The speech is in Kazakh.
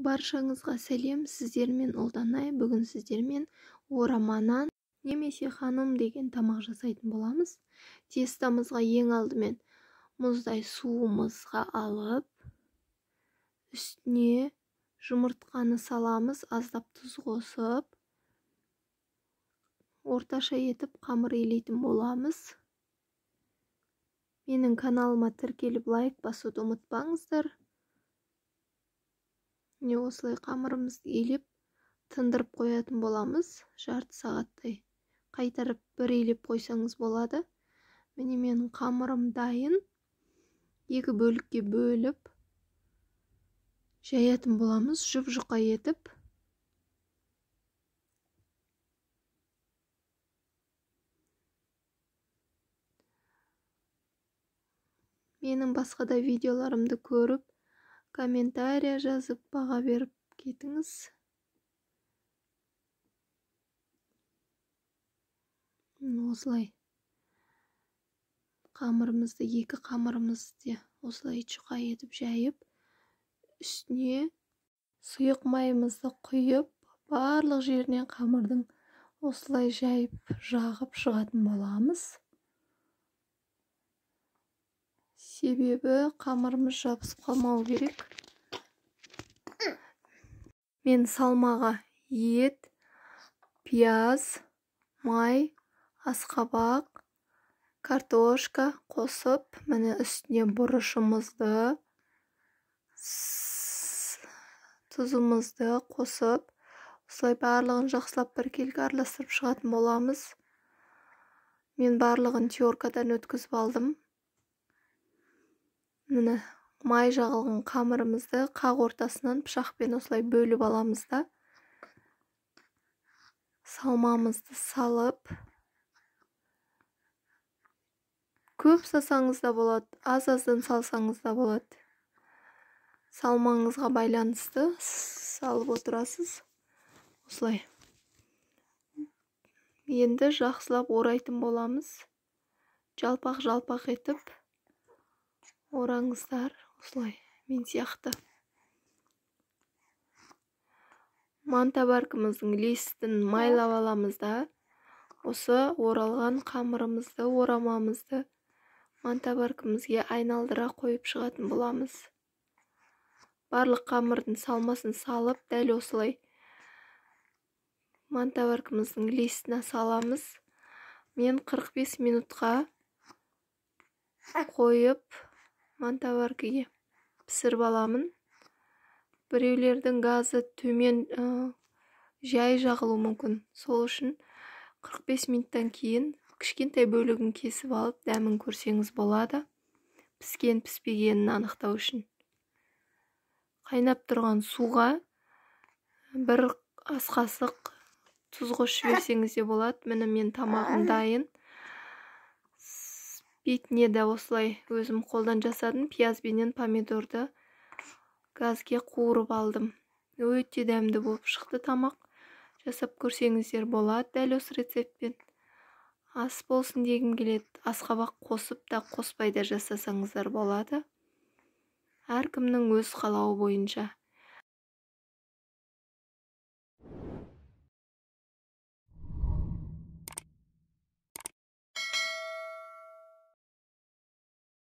Баршаңызға сәлем, сіздермен Ұлданай. Бүгін сіздермен ораманан немесе ханым деген тамақ жасайтын боламыз. Тестамызға ең алдымен мұздай суымызға алып, үстіне жұмыртқаны саламыз, аздап тұз қосып, орташа етіп қамыр илейтін боламыз. Менің каналыма тіркеліп лайк басуды ұмытпаңыздар. Не осылай қамырымызды илеп тындырып қоятын боламыз, жарты сағаттай. Қайтарып бір илеп қойсаңыз болады. Міне менің қамырым дайын. Екі бөлікке бөліп жаятын боламыз, жұп-жұқа етіп. Менің басқа да видеоларымды көріп, комментария жазып, баға беріп кетіңіз. Осылай қамырымызды, екі қамырымызды осылай жұқа етіп жайып, үстіне сұйық майымызды құйып, барлық жерінен қамырдың осылай жайып, жағып шығатын боламыз. Себебі қамырымыз жабысып қалмау керек. Мен салмаға ет, пияз, май, асқабақ, картошка қосып, міне үстіне бұрышымызды, тұзымызды қосып, осылай барлығын жақсылап біркелкі араластырып шығатын боламыз. Мен барлығын теркадан өткізіп алдым. Міне май жағылған қамырымызды қақ ортасынан пышақпен осылай бөліп аламыз да, салмамызды салып, көп салсаңыз да болады, аз-аздан салсаңыз да болады. Салмаңызға байланысты салып отырасыз. Осылай. Енді жақсылап орайтын боламыз. Жалпақ-жалпақ етіп ораңыздар. Осылай, мен сияқты. Манта баркымыздың листін майлап аламыз да, осы оралған қамырымызды, орамамызды манта баркымызға айналдыра қойып шығатын боламыз. Барлық қамырдың салмасын салып, дәл осылай манта баркымыздың листіне саламыз. Мен 45 минутқа қойып, манта баркіге пісіріп аламын. Біреулердің газы төмен жай жағылу мүмкін. Сол үшін 45 минуттан кейін кішкентай бөлігін кесіп алып, дәмін көрсеңіз болады. Піскен, піспегенін анықтау үшін. Қайнап тұрған суға бір ас қасық тұз қосып жіберсеңіз де болады. Міне мен тамағым дайын. Бетіне де осылай өзім қолдан жасадым. Пияз бенен помидорды газге қуырып алдым. Өте дәмді болып шықты тамақ. Жасап көрсеңіздер болады. Дәл осы рецептпен. Ас болсын дегім келеді. Асқабақ қосып та, қоспай да жасасаңыздар болады. Әркімнің өз қалауы бойынша.